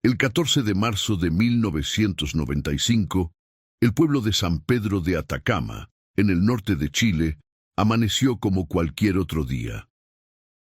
El 14 de marzo de 1995, el pueblo de San Pedro de Atacama, en el norte de Chile, amaneció como cualquier otro día.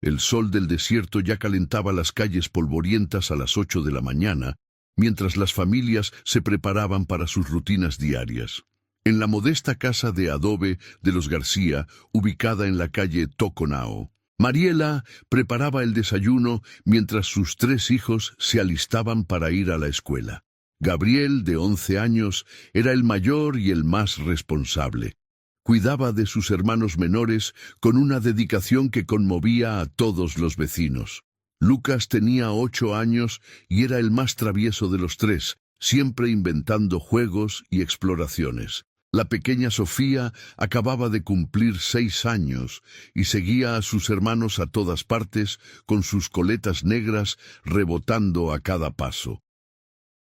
El sol del desierto ya calentaba las calles polvorientas a las 8 de la mañana, mientras las familias se preparaban para sus rutinas diarias. En la modesta casa de adobe de los García, ubicada en la calle Toconao, Mariela preparaba el desayuno mientras sus 3 hijos se alistaban para ir a la escuela. Gabriel, de 11 años, era el mayor y el más responsable. Cuidaba de sus hermanos menores con una dedicación que conmovía a todos los vecinos. Lucas tenía 8 años y era el más travieso de los 3, siempre inventando juegos y exploraciones. La pequeña Sofía acababa de cumplir 6 años y seguía a sus hermanos a todas partes con sus coletas negras rebotando a cada paso.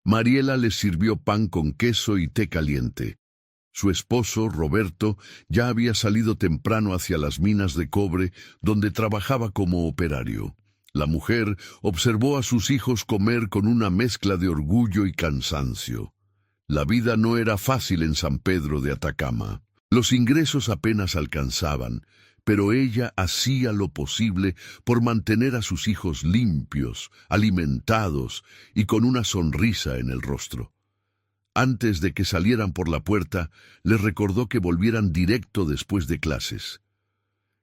Mariela les sirvió pan con queso y té caliente. Su esposo, Roberto, ya había salido temprano hacia las minas de cobre, donde trabajaba como operario. La mujer observó a sus hijos comer con una mezcla de orgullo y cansancio. La vida no era fácil en San Pedro de Atacama. Los ingresos apenas alcanzaban, pero ella hacía lo posible por mantener a sus hijos limpios, alimentados y con una sonrisa en el rostro. Antes de que salieran por la puerta, les recordó que volvieran directo después de clases.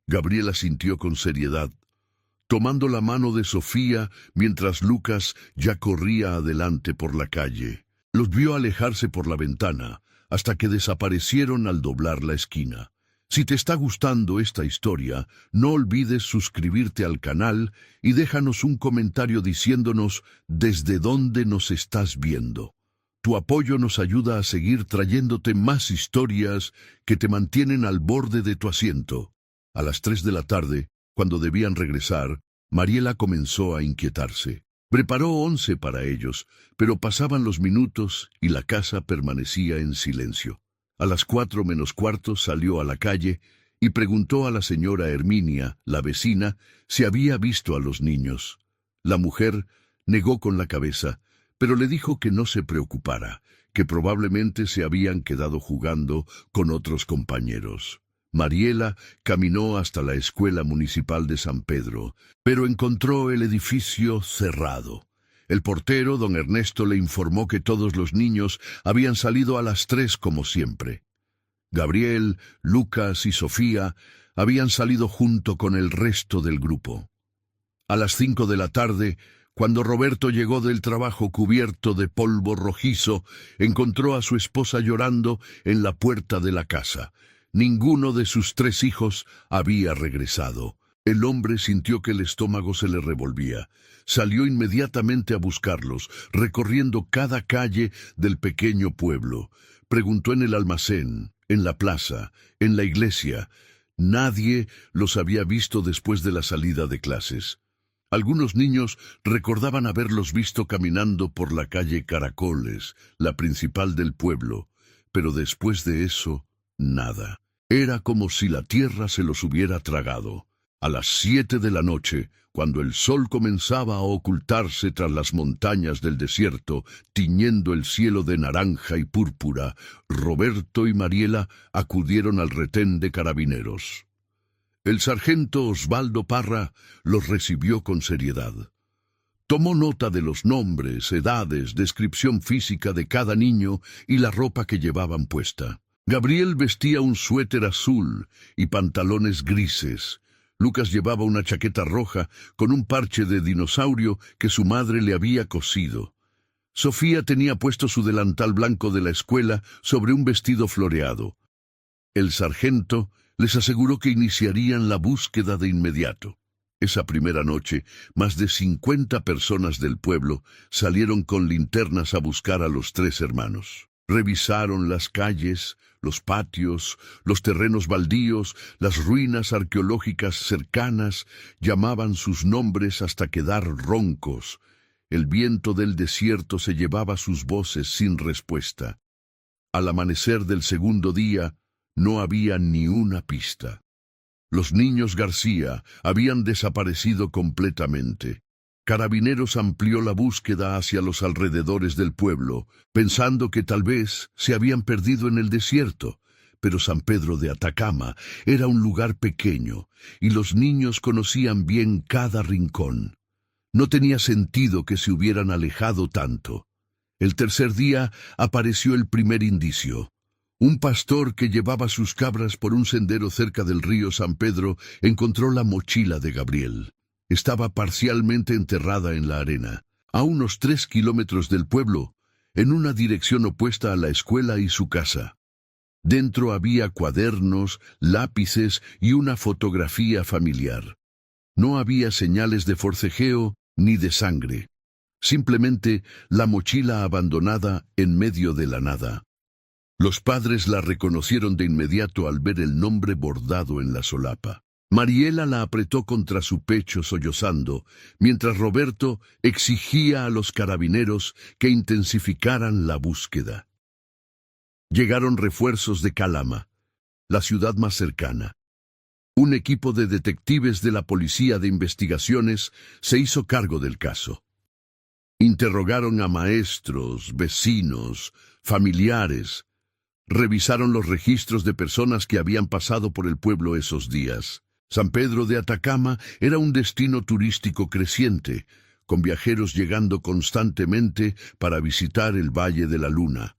Gabriela sintió con seriedad, tomando la mano de Sofía mientras Lucas ya corría adelante por la calle. Los vio alejarse por la ventana, hasta que desaparecieron al doblar la esquina. Si te está gustando esta historia, no olvides suscribirte al canal y déjanos un comentario diciéndonos desde dónde nos estás viendo. Tu apoyo nos ayuda a seguir trayéndote más historias que te mantienen al borde de tu asiento. A las 3 de la tarde, cuando debían regresar, Mariela comenzó a inquietarse. Preparó 11 para ellos, pero pasaban los minutos y la casa permanecía en silencio. A las 4 menos cuarto salió a la calle y preguntó a la señora Herminia, la vecina, si había visto a los niños. La mujer negó con la cabeza, pero le dijo que no se preocupara, que probablemente se habían quedado jugando con otros compañeros. Mariela caminó hasta la escuela municipal de San Pedro, pero encontró el edificio cerrado. El portero, don Ernesto, le informó que todos los niños habían salido a las 3 como siempre. Gabriel, Lucas y Sofía habían salido junto con el resto del grupo. A las 5 de la tarde, cuando Roberto llegó del trabajo cubierto de polvo rojizo, encontró a su esposa llorando en la puerta de la casa. Ninguno de sus 3 hijos había regresado. El hombre sintió que el estómago se le revolvía. Salió inmediatamente a buscarlos, recorriendo cada calle del pequeño pueblo. Preguntó en el almacén, en la plaza, en la iglesia. Nadie los había visto después de la salida de clases. Algunos niños recordaban haberlos visto caminando por la calle Caracoles, la principal del pueblo, pero después de eso, nada. Era como si la tierra se los hubiera tragado. A las 7 de la noche, cuando el sol comenzaba a ocultarse tras las montañas del desierto, tiñendo el cielo de naranja y púrpura, Roberto y Mariela acudieron al retén de carabineros. El sargento Osvaldo Parra los recibió con seriedad. Tomó nota de los nombres, edades, descripción física de cada niño y la ropa que llevaban puesta. Gabriel vestía un suéter azul y pantalones grises. Lucas llevaba una chaqueta roja con un parche de dinosaurio que su madre le había cosido. Sofía tenía puesto su delantal blanco de la escuela sobre un vestido floreado. El sargento les aseguró que iniciarían la búsqueda de inmediato. Esa primera noche, más de 50 personas del pueblo salieron con linternas a buscar a los 3 hermanos. Revisaron las calles, los patios, los terrenos baldíos, las ruinas arqueológicas cercanas, llamaban sus nombres hasta quedar roncos. El viento del desierto se llevaba sus voces sin respuesta. Al amanecer del segundo día, no había ni una pista. Los niños García habían desaparecido completamente. Carabineros amplió la búsqueda hacia los alrededores del pueblo, pensando que tal vez se habían perdido en el desierto. Pero San Pedro de Atacama era un lugar pequeño, y los niños conocían bien cada rincón. No tenía sentido que se hubieran alejado tanto. El tercer día apareció el primer indicio. Un pastor que llevaba sus cabras por un sendero cerca del río San Pedro encontró la mochila de Gabriel. Estaba parcialmente enterrada en la arena, a unos 3 kilómetros del pueblo, en una dirección opuesta a la escuela y su casa. Dentro había cuadernos, lápices y una fotografía familiar. No había señales de forcejeo ni de sangre. Simplemente la mochila abandonada en medio de la nada. Los padres la reconocieron de inmediato al ver el nombre bordado en la solapa. Mariela la apretó contra su pecho sollozando, mientras Roberto exigía a los carabineros que intensificaran la búsqueda. Llegaron refuerzos de Calama, la ciudad más cercana. Un equipo de detectives de la Policía de Investigaciones se hizo cargo del caso. Interrogaron a maestros, vecinos, familiares. Revisaron los registros de personas que habían pasado por el pueblo esos días. San Pedro de Atacama era un destino turístico creciente, con viajeros llegando constantemente para visitar el Valle de la Luna,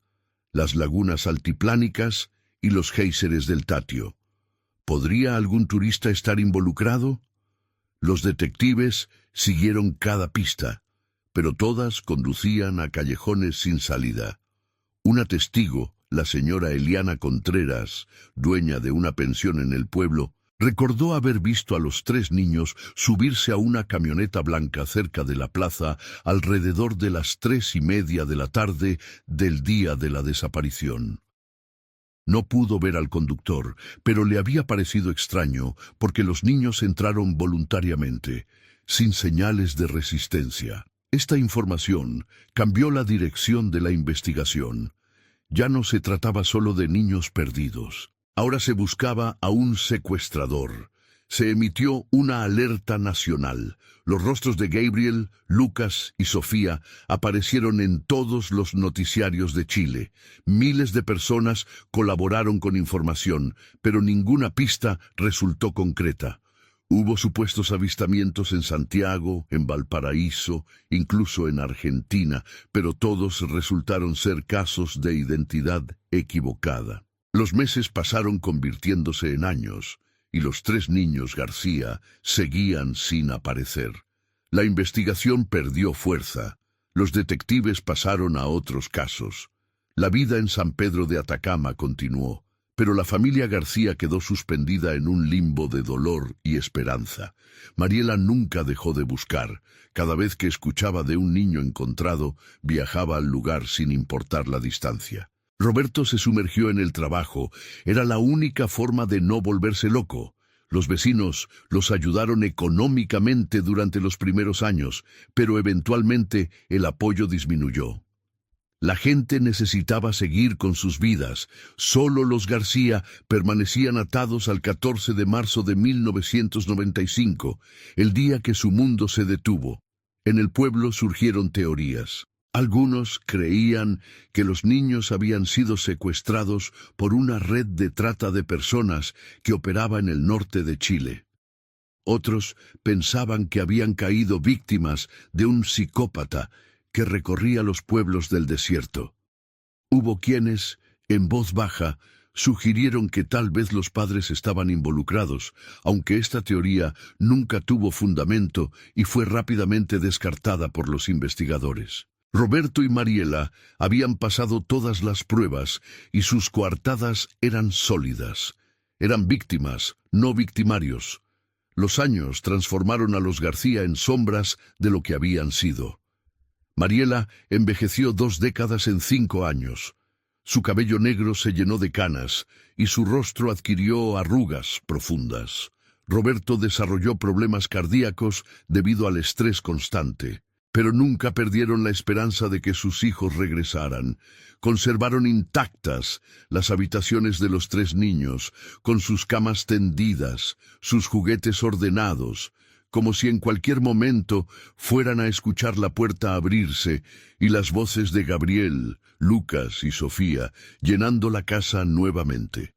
las lagunas altiplánicas y los géiseres del Tatio. ¿Podría algún turista estar involucrado? Los detectives siguieron cada pista, pero todas conducían a callejones sin salida. Una testigo, la señora Eliana Contreras, dueña de una pensión en el pueblo, recordó haber visto a los 3 niños subirse a una camioneta blanca cerca de la plaza alrededor de las 3:30 de la tarde del día de la desaparición. No pudo ver al conductor, pero le había parecido extraño porque los niños entraron voluntariamente, sin señales de resistencia. Esta información cambió la dirección de la investigación. Ya no se trataba solo de niños perdidos. Ahora se buscaba a un secuestrador. Se emitió una alerta nacional. Los rostros de Gabriel, Lucas y Sofía aparecieron en todos los noticiarios de Chile. Miles de personas colaboraron con información, pero ninguna pista resultó concreta. Hubo supuestos avistamientos en Santiago, en Valparaíso, incluso en Argentina, pero todos resultaron ser casos de identidad equivocada. Los meses pasaron convirtiéndose en años, y los 3 niños García seguían sin aparecer. La investigación perdió fuerza. Los detectives pasaron a otros casos. La vida en San Pedro de Atacama continuó, pero la familia García quedó suspendida en un limbo de dolor y esperanza. Mariela nunca dejó de buscar. Cada vez que escuchaba de un niño encontrado, viajaba al lugar sin importar la distancia. Roberto se sumergió en el trabajo. Era la única forma de no volverse loco. Los vecinos los ayudaron económicamente durante los primeros años, pero eventualmente el apoyo disminuyó. La gente necesitaba seguir con sus vidas. Solo los García permanecían atados al 14 de marzo de 1995, el día que su mundo se detuvo. En el pueblo surgieron teorías. Algunos creían que los niños habían sido secuestrados por una red de trata de personas que operaba en el norte de Chile. Otros pensaban que habían caído víctimas de un psicópata que recorría los pueblos del desierto. Hubo quienes, en voz baja, sugirieron que tal vez los padres estaban involucrados, aunque esta teoría nunca tuvo fundamento y fue rápidamente descartada por los investigadores. Roberto y Mariela habían pasado todas las pruebas y sus coartadas eran sólidas. Eran víctimas, no victimarios. Los años transformaron a los García en sombras de lo que habían sido. Mariela envejeció 2 décadas en 5 años. Su cabello negro se llenó de canas y su rostro adquirió arrugas profundas. Roberto desarrolló problemas cardíacos debido al estrés constante. Pero nunca perdieron la esperanza de que sus hijos regresaran. Conservaron intactas las habitaciones de los 3 niños, con sus camas tendidas, sus juguetes ordenados, como si en cualquier momento fueran a escuchar la puerta abrirse y las voces de Gabriel, Lucas y Sofía llenando la casa nuevamente.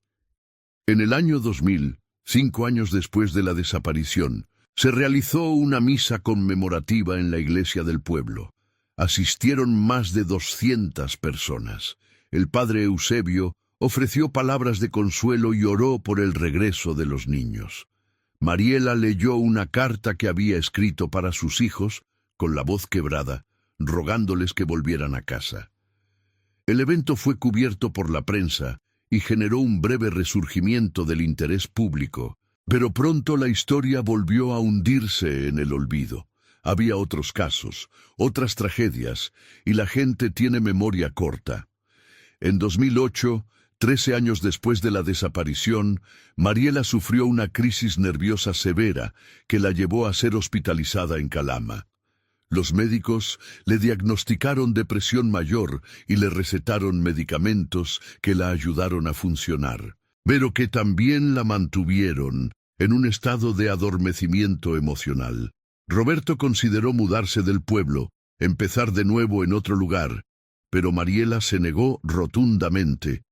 En el año 2000, 5 años después de la desaparición, se realizó una misa conmemorativa en la iglesia del pueblo. Asistieron más de 200 personas. El padre Eusebio ofreció palabras de consuelo y oró por el regreso de los niños. Mariela leyó una carta que había escrito para sus hijos, con la voz quebrada, rogándoles que volvieran a casa. El evento fue cubierto por la prensa y generó un breve resurgimiento del interés público, pero pronto la historia volvió a hundirse en el olvido. Había otros casos, otras tragedias, y la gente tiene memoria corta. En 2008, 13 años después de la desaparición, Mariela sufrió una crisis nerviosa severa que la llevó a ser hospitalizada en Calama. Los médicos le diagnosticaron depresión mayor y le recetaron medicamentos que la ayudaron a funcionar, pero que también la mantuvieron en un estado de adormecimiento emocional. Roberto consideró mudarse del pueblo, empezar de nuevo en otro lugar, pero Mariela se negó rotundamente.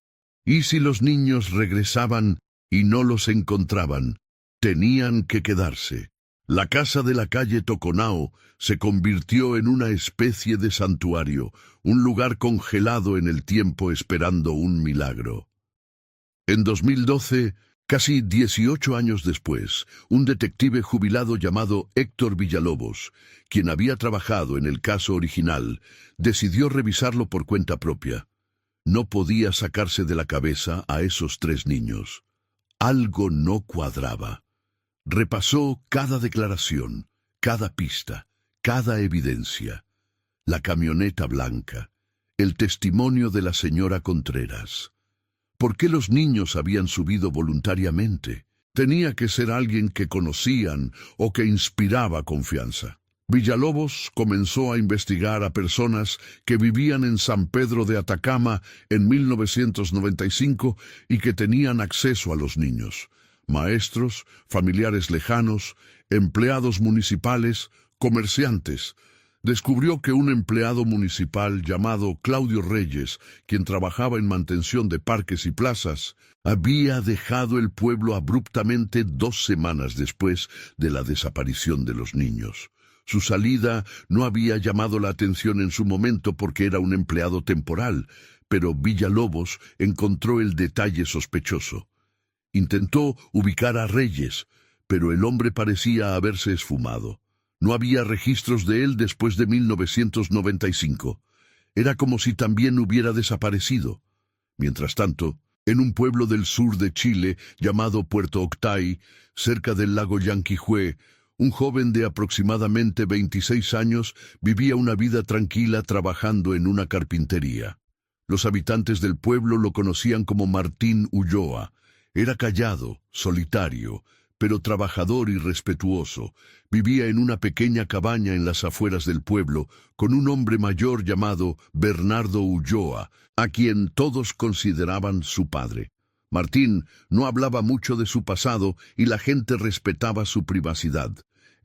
¿Y si los niños regresaban y no los encontraban? Tenían que quedarse. La casa de la calle Toconao se convirtió en una especie de santuario, un lugar congelado en el tiempo esperando un milagro. En 2012, casi 18 años después, un detective jubilado llamado Héctor Villalobos, quien había trabajado en el caso original, decidió revisarlo por cuenta propia. No podía sacarse de la cabeza a esos 3 niños. Algo no cuadraba. Repasó cada declaración, cada pista, cada evidencia. La camioneta blanca, el testimonio de la señora Contreras. ¿Por qué los niños habían subido voluntariamente? Tenía que ser alguien que conocían o que inspiraba confianza. Villalobos comenzó a investigar a personas que vivían en San Pedro de Atacama en 1995 y que tenían acceso a los niños. Maestros, familiares lejanos, empleados municipales, comerciantes. Descubrió que un empleado municipal llamado Claudio Reyes, quien trabajaba en mantención de parques y plazas, había dejado el pueblo abruptamente 2 semanas después de la desaparición de los niños. Su salida no había llamado la atención en su momento porque era un empleado temporal, pero Villalobos encontró el detalle sospechoso. Intentó ubicar a Reyes, pero el hombre parecía haberse esfumado. No había registros de él después de 1995. Era como si también hubiera desaparecido. Mientras tanto, en un pueblo del sur de Chile llamado Puerto Octay, cerca del lago Llanquihue, un joven de aproximadamente 26 años vivía una vida tranquila trabajando en una carpintería. Los habitantes del pueblo lo conocían como Martín Ulloa. Era callado, solitario, pero trabajador y respetuoso. Vivía en una pequeña cabaña en las afueras del pueblo, con un hombre mayor llamado Bernardo Ulloa, a quien todos consideraban su padre. Martín no hablaba mucho de su pasado y la gente respetaba su privacidad.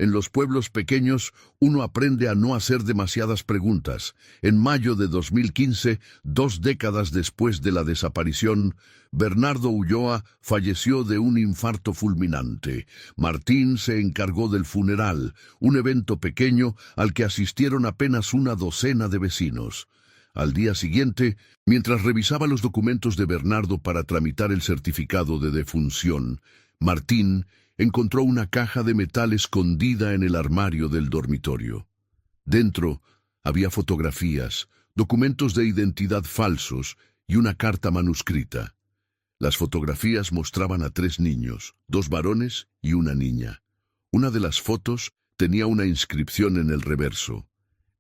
En los pueblos pequeños, uno aprende a no hacer demasiadas preguntas. En mayo de 2015, 2 décadas después de la desaparición, Bernardo Ulloa falleció de un infarto fulminante. Martín se encargó del funeral, un evento pequeño al que asistieron apenas una docena de vecinos. Al día siguiente, mientras revisaba los documentos de Bernardo para tramitar el certificado de defunción, Martín encontró una caja de metal escondida en el armario del dormitorio. Dentro había fotografías, documentos de identidad falsos y una carta manuscrita. Las fotografías mostraban a 3 niños, 2 varones y una niña. Una de las fotos tenía una inscripción en el reverso: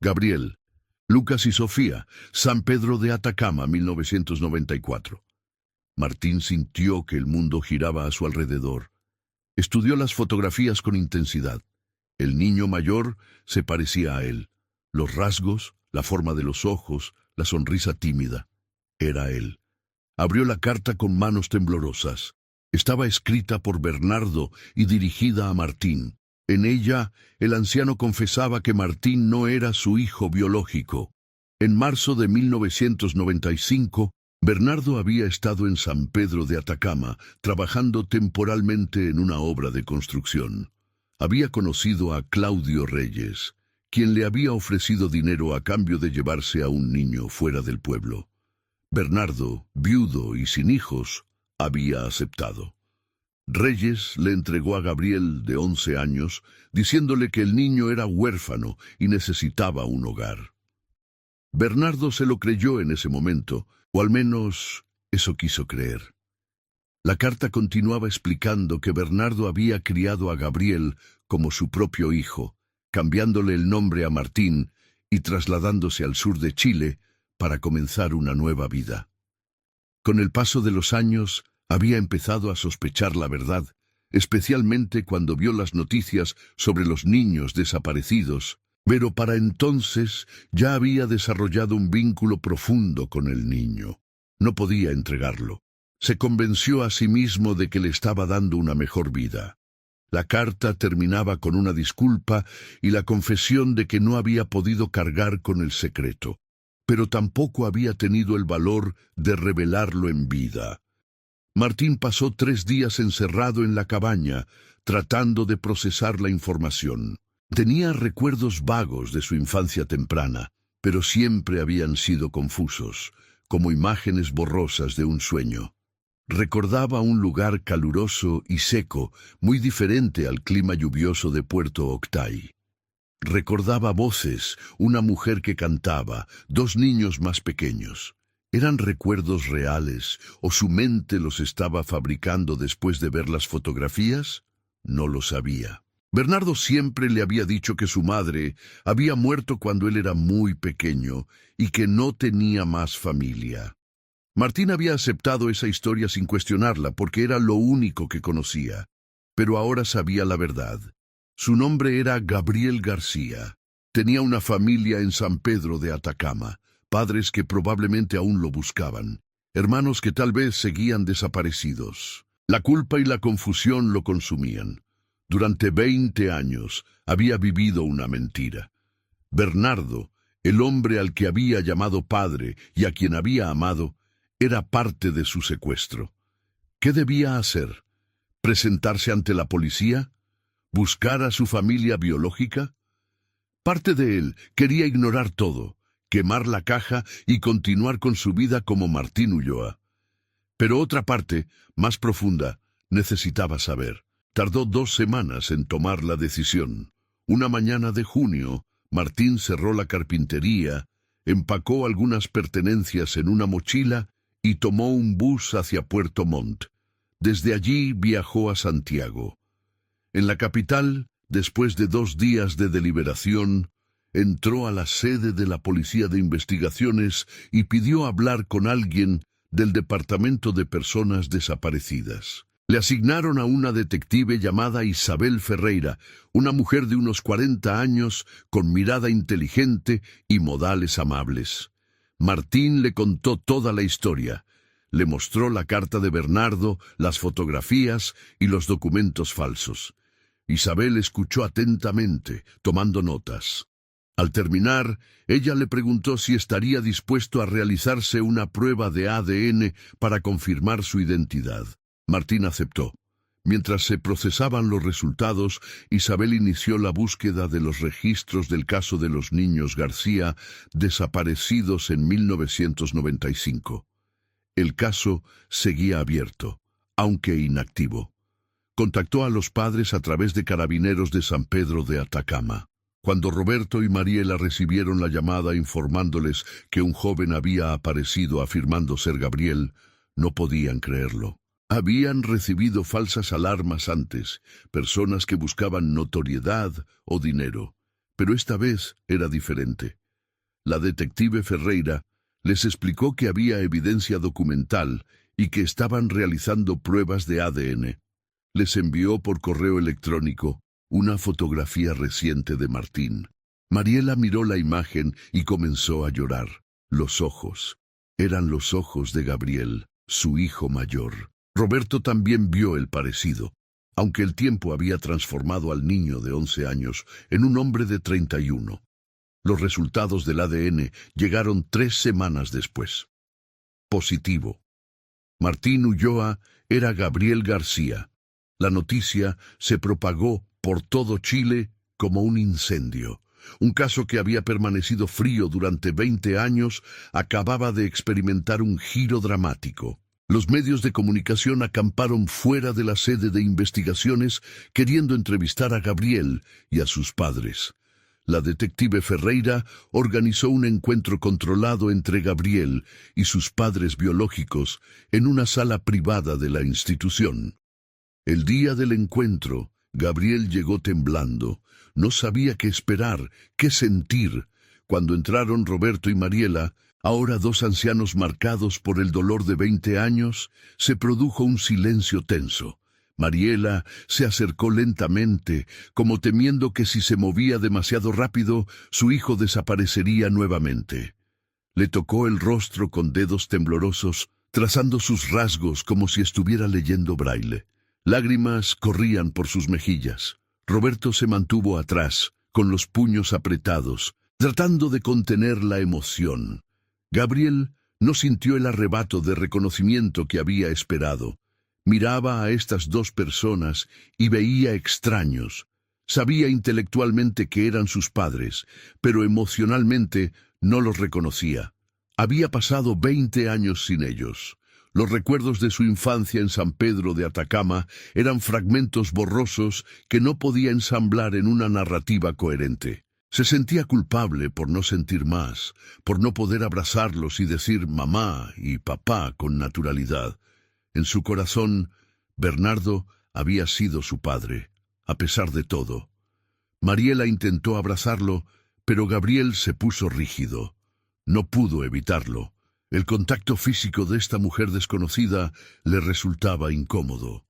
Gabriel, Lucas y Sofía, San Pedro de Atacama, 1994. Martín sintió que el mundo giraba a su alrededor. Estudió las fotografías con intensidad. El niño mayor se parecía a él. Los rasgos, la forma de los ojos, la sonrisa tímida. Era él. Abrió la carta con manos temblorosas. Estaba escrita por Bernardo y dirigida a Martín. En ella, el anciano confesaba que Martín no era su hijo biológico. En marzo de 1995, Bernardo había estado en San Pedro de Atacama, trabajando temporalmente en una obra de construcción. Había conocido a Claudio Reyes, quien le había ofrecido dinero a cambio de llevarse a un niño fuera del pueblo. Bernardo, viudo y sin hijos, había aceptado. Reyes le entregó a Gabriel, de 11 años, diciéndole que el niño era huérfano y necesitaba un hogar. Bernardo se lo creyó en ese momento, o al menos eso quiso creer. La carta continuaba explicando que Bernardo había criado a Gabriel como su propio hijo, cambiándole el nombre a Martín y trasladándose al sur de Chile para comenzar una nueva vida. Con el paso de los años, había empezado a sospechar la verdad, especialmente cuando vio las noticias sobre los niños desaparecidos, pero para entonces ya había desarrollado un vínculo profundo con el niño. No podía entregarlo. Se convenció a sí mismo de que le estaba dando una mejor vida. La carta terminaba con una disculpa y la confesión de que no había podido cargar con el secreto, pero tampoco había tenido el valor de revelarlo en vida. Martín pasó 3 días encerrado en la cabaña, tratando de procesar la información. Tenía recuerdos vagos de su infancia temprana, pero siempre habían sido confusos, como imágenes borrosas de un sueño. Recordaba un lugar caluroso y seco, muy diferente al clima lluvioso de Puerto Octay. Recordaba voces, una mujer que cantaba, 2 niños más pequeños. ¿Eran recuerdos reales o su mente los estaba fabricando después de ver las fotografías? No lo sabía. Bernardo siempre le había dicho que su madre había muerto cuando él era muy pequeño y que no tenía más familia. Martín había aceptado esa historia sin cuestionarla porque era lo único que conocía, pero ahora sabía la verdad. Su nombre era Gabriel García. Tenía una familia en San Pedro de Atacama, padres que probablemente aún lo buscaban, hermanos que tal vez seguían desaparecidos. La culpa y la confusión lo consumían. Durante 20 años había vivido una mentira. Bernardo, el hombre al que había llamado padre y a quien había amado, era parte de su secuestro. ¿Qué debía hacer? ¿Presentarse ante la policía? ¿Buscar a su familia biológica? Parte de él quería ignorar todo, quemar la caja y continuar con su vida como Martín Ulloa. Pero otra parte, más profunda, necesitaba saber. Tardó 2 semanas en tomar la decisión. Una mañana de junio, Martín cerró la carpintería, empacó algunas pertenencias en una mochila y tomó un bus hacia Puerto Montt. Desde allí viajó a Santiago. En la capital, después de 2 días de deliberación, entró a la sede de la Policía de Investigaciones y pidió hablar con alguien del Departamento de Personas Desaparecidas. Le asignaron a una detective llamada Isabel Ferreira, una mujer de unos 40 años, con mirada inteligente y modales amables. Martín le contó toda la historia. Le mostró la carta de Bernardo, las fotografías y los documentos falsos. Isabel escuchó atentamente, tomando notas. Al terminar, ella le preguntó si estaría dispuesto a realizarse una prueba de ADN para confirmar su identidad. Martín aceptó. Mientras se procesaban los resultados, Isabel inició la búsqueda de los registros del caso de los niños García, desaparecidos en 1995. El caso seguía abierto, aunque inactivo. Contactó a los padres a través de Carabineros de San Pedro de Atacama. Cuando Roberto y Mariela recibieron la llamada informándoles que un joven había aparecido afirmando ser Gabriel, no podían creerlo. Habían recibido falsas alarmas antes, personas que buscaban notoriedad o dinero, pero esta vez era diferente. La detective Ferreira les explicó que había evidencia documental y que estaban realizando pruebas de ADN. Les envió por correo electrónico una fotografía reciente de Martín. Mariela miró la imagen y comenzó a llorar. Los ojos. Eran los ojos de Gabriel, su hijo mayor. Roberto también vio el parecido. aunque el tiempo había transformado al niño de 11 años en un hombre de 31. Los resultados del ADN llegaron 3 semanas después. Positivo. Martín Ulloa era Gabriel García. La noticia se propagó por todo Chile como un incendio. Un caso que había permanecido frío durante 20 años acababa de experimentar un giro dramático. Los medios de comunicación acamparon fuera de la sede de investigaciones queriendo entrevistar a Gabriel y a sus padres. La detective Ferreira organizó un encuentro controlado entre Gabriel y sus padres biológicos en una sala privada de la institución. El día del encuentro, Gabriel llegó temblando. No sabía qué esperar, qué sentir. Cuando entraron Roberto y Mariela, ahora 2 ancianos marcados por el dolor de 20 años, se produjo un silencio tenso. Mariela se acercó lentamente, como temiendo que si se movía demasiado rápido, su hijo desaparecería nuevamente. Le tocó el rostro con dedos temblorosos, trazando sus rasgos como si estuviera leyendo braille. Lágrimas corrían por sus mejillas. Roberto se mantuvo atrás, con los puños apretados, tratando de contener la emoción. Gabriel no sintió el arrebato de reconocimiento que había esperado. Miraba a estas 2 personas y veía extraños. Sabía intelectualmente que eran sus padres, pero emocionalmente no los reconocía. Había pasado 20 años sin ellos. Los recuerdos de su infancia en San Pedro de Atacama eran fragmentos borrosos que no podía ensamblar en una narrativa coherente. Se sentía culpable por no sentir más, por no poder abrazarlos y decir mamá y papá con naturalidad. En su corazón, Bernardo había sido su padre, a pesar de todo. Mariela intentó abrazarlo, pero Gabriel se puso rígido. No pudo evitarlo. El contacto físico de esta mujer desconocida le resultaba incómodo.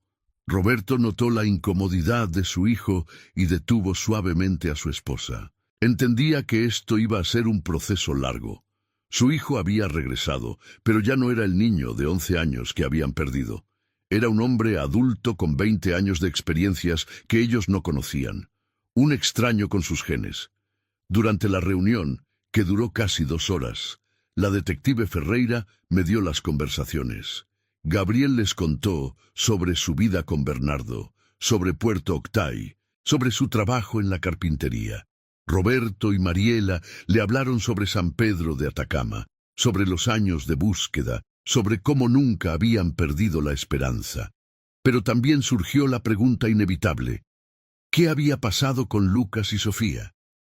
Roberto notó la incomodidad de su hijo y detuvo suavemente a su esposa. Entendía que esto iba a ser un proceso largo. Su hijo había regresado, pero ya no era el niño de 11 años que habían perdido. Era un hombre adulto con 20 años de experiencias que ellos no conocían. Un extraño con sus genes. Durante la reunión, que duró casi 2 horas, la detective Ferreira medió las conversaciones. Gabriel les contó sobre su vida con Bernardo, sobre Puerto Octay, sobre su trabajo en la carpintería. Roberto y Mariela le hablaron sobre San Pedro de Atacama, sobre los años de búsqueda, sobre cómo nunca habían perdido la esperanza. Pero también surgió la pregunta inevitable: ¿qué había pasado con Lucas y Sofía?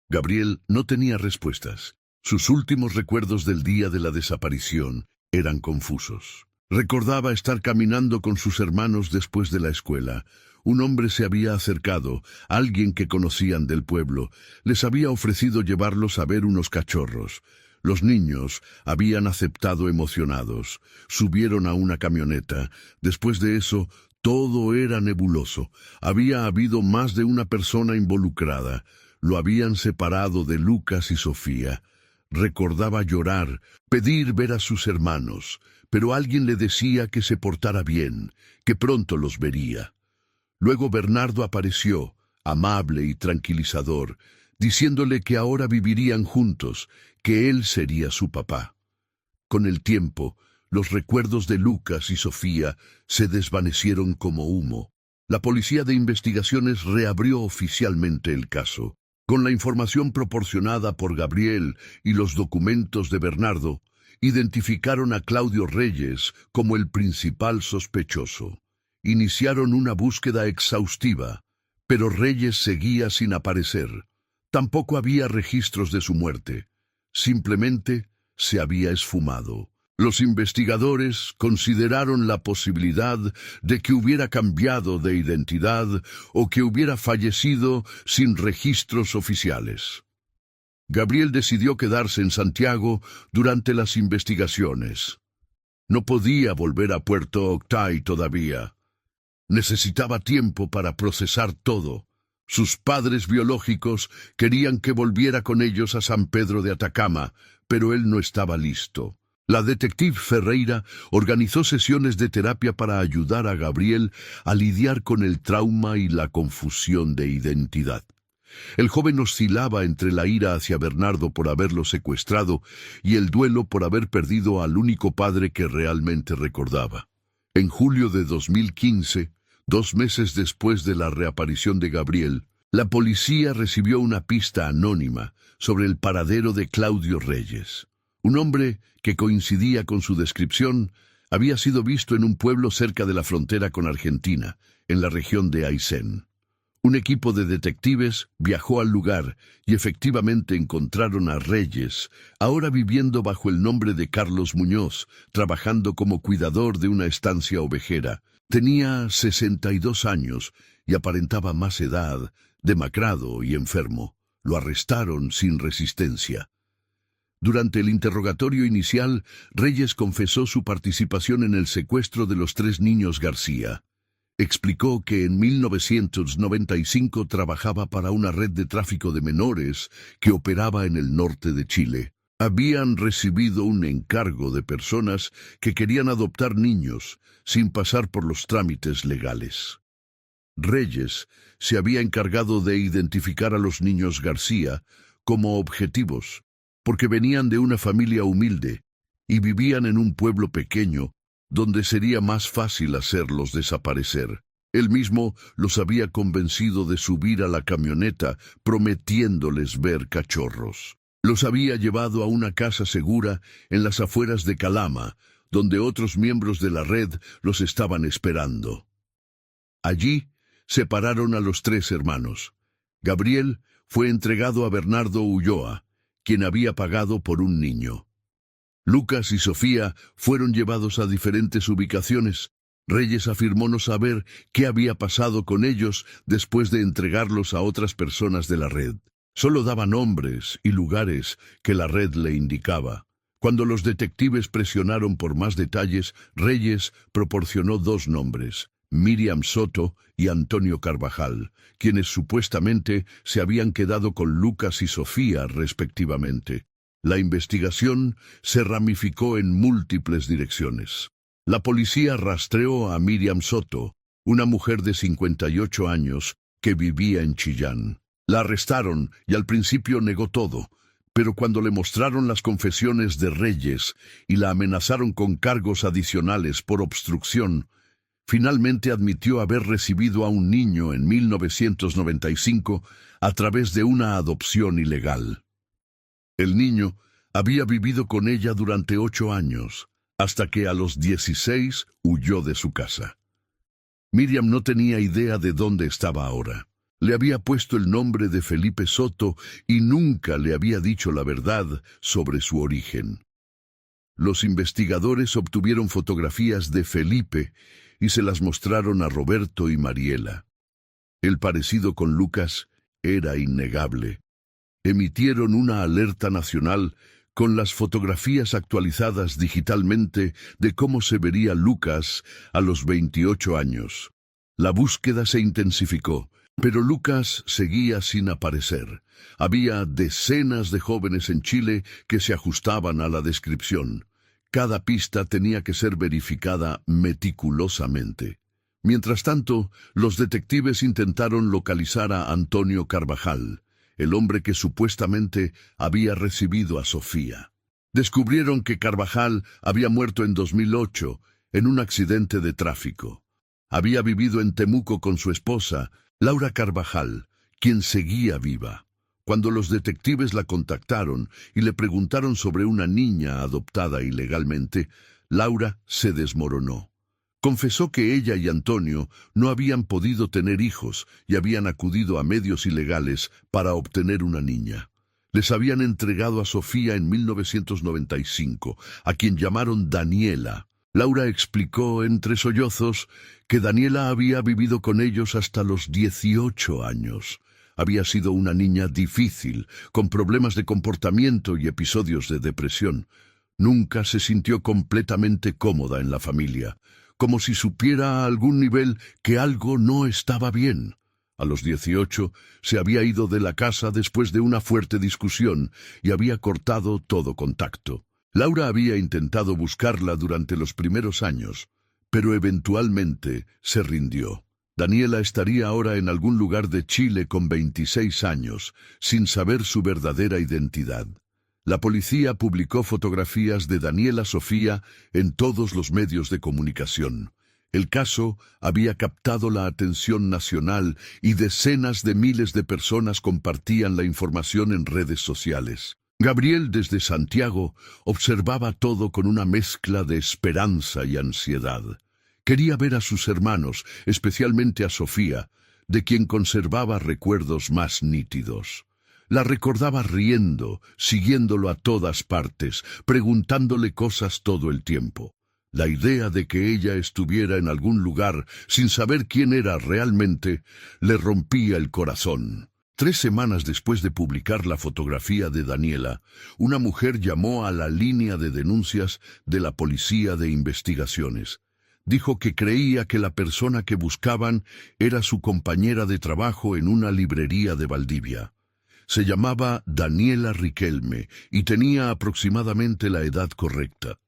Gabriel no tenía respuestas. Sus últimos recuerdos del día de la desaparición eran confusos. Recordaba estar caminando con sus hermanos después de la escuela. Un hombre se había acercado, alguien que conocían del pueblo. Les había ofrecido llevarlos a ver unos cachorros. Los niños habían aceptado emocionados. Subieron a una camioneta. Después de eso, todo era nebuloso. Había habido más de una persona involucrada. Lo habían separado de Lucas y Sofía. Recordaba llorar, pedir ver a sus hermanos, pero alguien le decía que se portara bien, que pronto los vería. Luego Bernardo apareció, amable y tranquilizador, diciéndole que ahora vivirían juntos, que él sería su papá. Con el tiempo, los recuerdos de Lucas y Sofía se desvanecieron como humo. La policía de investigaciones reabrió oficialmente el caso. Con la información proporcionada por Gabriel y los documentos de Bernardo, identificaron a Claudio Reyes como el principal sospechoso. Iniciaron una búsqueda exhaustiva, pero Reyes seguía sin aparecer. Tampoco había registros de su muerte. Simplemente se había esfumado. Los investigadores consideraron la posibilidad de que hubiera cambiado de identidad o que hubiera fallecido sin registros oficiales. Gabriel decidió quedarse en Santiago durante las investigaciones. No podía volver a Puerto Octay todavía. Necesitaba tiempo para procesar todo. Sus padres biológicos querían que volviera con ellos a San Pedro de Atacama, pero él no estaba listo. La detective Ferreira organizó sesiones de terapia para ayudar a Gabriel a lidiar con el trauma y la confusión de identidad. El joven oscilaba entre la ira hacia Bernardo por haberlo secuestrado y el duelo por haber perdido al único padre que realmente recordaba. En julio de 2015, 2 meses después de la reaparición de Gabriel, la policía recibió una pista anónima sobre el paradero de Claudio Reyes. Un hombre que coincidía con su descripción había sido visto en un pueblo cerca de la frontera con Argentina, en la región de Aysén. Un equipo de detectives viajó al lugar y efectivamente encontraron a Reyes, ahora viviendo bajo el nombre de Carlos Muñoz, trabajando como cuidador de una estancia ovejera. Tenía 62 años y aparentaba más edad, demacrado y enfermo. Lo arrestaron sin resistencia. Durante el interrogatorio inicial, Reyes confesó su participación en el secuestro de los 3 niños García. Explicó que en 1995 trabajaba para una red de tráfico de menores que operaba en el norte de Chile. Habían recibido un encargo de personas que querían adoptar niños sin pasar por los trámites legales. Reyes se había encargado de identificar a los niños García como objetivos, porque venían de una familia humilde y vivían en un pueblo pequeño donde sería más fácil hacerlos desaparecer. Él mismo los había convencido de subir a la camioneta, prometiéndoles ver cachorros. Los había llevado a una casa segura en las afueras de Calama, donde otros miembros de la red los estaban esperando. Allí separaron a los 3 hermanos. Gabriel fue entregado a Bernardo Ulloa, quien había pagado por un niño. Lucas y Sofía fueron llevados a diferentes ubicaciones. Reyes afirmó no saber qué había pasado con ellos después de entregarlos a otras personas de la red. Solo daba nombres y lugares que la red le indicaba. Cuando los detectives presionaron por más detalles, Reyes proporcionó 2 nombres, Miriam Soto y Antonio Carvajal, quienes supuestamente se habían quedado con Lucas y Sofía respectivamente. La investigación se ramificó en múltiples direcciones. La policía rastreó a Miriam Soto, una mujer de 58 años que vivía en Chillán. La arrestaron y al principio negó todo, pero cuando le mostraron las confesiones de Reyes y la amenazaron con cargos adicionales por obstrucción, finalmente admitió haber recibido a un niño en 1995 a través de una adopción ilegal. El niño había vivido con ella durante 8 años, hasta que a los 16 huyó de su casa. Miriam no tenía idea de dónde estaba ahora. Le había puesto el nombre de Felipe Soto y nunca le había dicho la verdad sobre su origen. Los investigadores obtuvieron fotografías de Felipe y se las mostraron a Roberto y Mariela. El parecido con Lucas era innegable. Emitieron una alerta nacional con las fotografías actualizadas digitalmente de cómo se vería Lucas a los 28 años. La búsqueda se intensificó, pero Lucas seguía sin aparecer. Había decenas de jóvenes en Chile que se ajustaban a la descripción. Cada pista tenía que ser verificada meticulosamente. Mientras tanto, los detectives intentaron localizar a Antonio Carvajal, el hombre que supuestamente había recibido a Sofía. Descubrieron que Carvajal había muerto en 2008 en un accidente de tráfico. Había vivido en Temuco con su esposa, Laura Carvajal, quien seguía viva. Cuando los detectives la contactaron y le preguntaron sobre una niña adoptada ilegalmente, Laura se desmoronó. Confesó que ella y Antonio no habían podido tener hijos y habían acudido a medios ilegales para obtener una niña. Les habían entregado a Sofía en 1995, a quien llamaron Daniela. Laura explicó entre sollozos que Daniela había vivido con ellos hasta los 18 años. Había sido una niña difícil, con problemas de comportamiento y episodios de depresión. Nunca se sintió completamente cómoda en la familia, como si supiera a algún nivel que algo no estaba bien. A los 18 se había ido de la casa después de una fuerte discusión y había cortado todo contacto. Laura había intentado buscarla durante los primeros años, pero eventualmente se rindió. Daniela estaría ahora en algún lugar de Chile con 26 años, sin saber su verdadera identidad. La policía publicó fotografías de Daniela Sofía en todos los medios de comunicación. El caso había captado la atención nacional y decenas de miles de personas compartían la información en redes sociales. Gabriel, desde Santiago, observaba todo con una mezcla de esperanza y ansiedad. Quería ver a sus hermanos, especialmente a Sofía, de quien conservaba recuerdos más nítidos. La recordaba riendo, siguiéndolo a todas partes, preguntándole cosas todo el tiempo. La idea de que ella estuviera en algún lugar sin saber quién era realmente le rompía el corazón. 3 semanas después de publicar la fotografía de Daniela, una mujer llamó a la línea de denuncias de la Policía de Investigaciones. Dijo que creía que la persona que buscaban era su compañera de trabajo en una librería de Valdivia. Se llamaba Daniela Riquelme y tenía aproximadamente la edad correcta.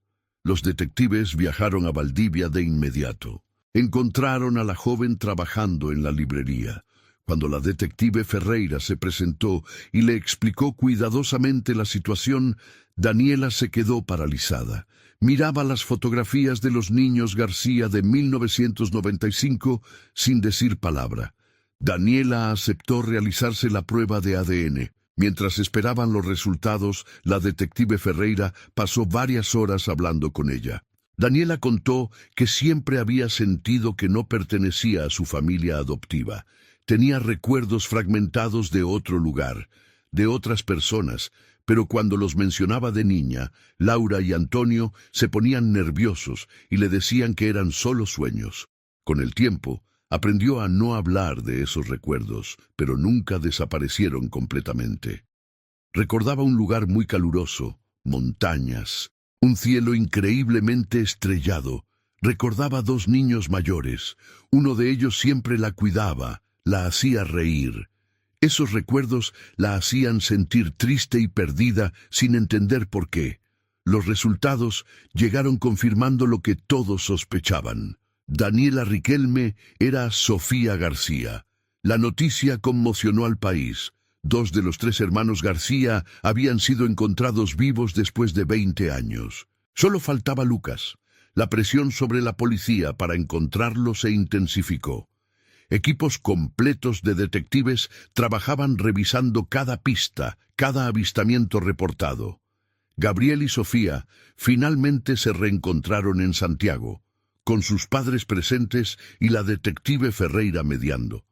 Los detectives viajaron a Valdivia de inmediato. Encontraron a la joven trabajando en la librería. Cuando la detective Ferreira se presentó y le explicó cuidadosamente la situación, Daniela se quedó paralizada. Miraba las fotografías de los niños García de 1995 sin decir palabra. Daniela aceptó realizarse la prueba de ADN. Mientras esperaban los resultados, la detective Ferreira pasó varias horas hablando con ella. Daniela contó que siempre había sentido que no pertenecía a su familia adoptiva. Tenía recuerdos fragmentados de otro lugar, de otras personas, pero cuando los mencionaba de niña, Laura y Antonio se ponían nerviosos y le decían que eran solo sueños. Con el tiempo, aprendió a no hablar de esos recuerdos, pero nunca desaparecieron completamente. Recordaba un lugar muy caluroso, montañas, un cielo increíblemente estrellado. Recordaba 2 niños mayores. Uno de ellos siempre la cuidaba, la hacía reír. Esos recuerdos la hacían sentir triste y perdida sin entender por qué. Los resultados llegaron confirmando lo que todos sospechaban. Daniela Riquelme era Sofía García. La noticia conmocionó al país. 2 de los 3 hermanos García habían sido encontrados vivos después de 20 años. Solo faltaba Lucas. La presión sobre la policía para encontrarlo se intensificó. Equipos completos de detectives trabajaban revisando cada pista, cada avistamiento reportado. Gabriel y Sofía finalmente se reencontraron en Santiago, con sus padres presentes y la detective Ferreira mediando.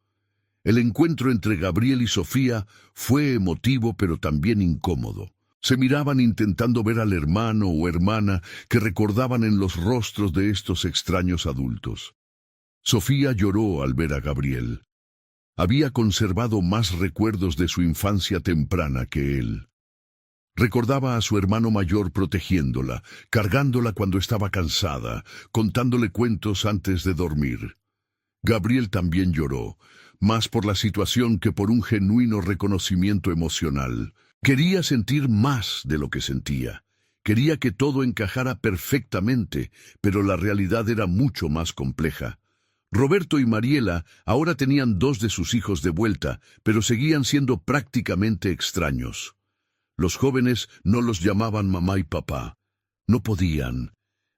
El encuentro entre Gabriel y Sofía fue emotivo pero también incómodo. Se miraban intentando ver al hermano o hermana que recordaban en los rostros de estos extraños adultos. Sofía lloró al ver a Gabriel. Había conservado más recuerdos de su infancia temprana que él. Recordaba a su hermano mayor protegiéndola, cargándola cuando estaba cansada, contándole cuentos antes de dormir. Gabriel también lloró, más por la situación que por un genuino reconocimiento emocional. Quería sentir más de lo que sentía. Quería que todo encajara perfectamente, pero la realidad era mucho más compleja. Roberto y Mariela ahora tenían 2 de sus hijos de vuelta, pero seguían siendo prácticamente extraños. Los jóvenes no los llamaban mamá y papá. No podían.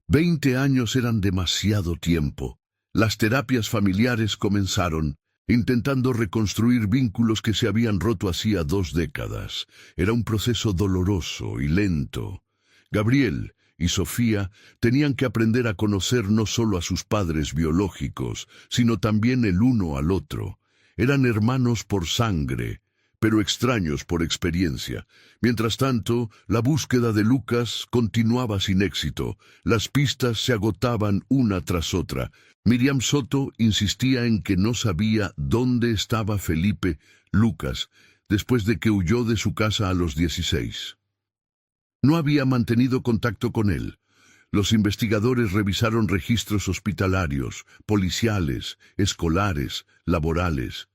20 años eran demasiado tiempo. Las terapias familiares comenzaron, intentando reconstruir vínculos que se habían roto hacía 2 décadas. Era un proceso doloroso y lento. Gabriel y Sofía tenían que aprender a conocer no solo a sus padres biológicos, sino también el uno al otro. Eran hermanos por sangre, pero extraños por experiencia. Mientras tanto, la búsqueda de Lucas continuaba sin éxito. Las pistas se agotaban una tras otra. Miriam Soto insistía en que no sabía dónde estaba Felipe Lucas después de que huyó de su casa a los 16. No había mantenido contacto con él. Los investigadores revisaron registros hospitalarios, policiales, escolares, laborales.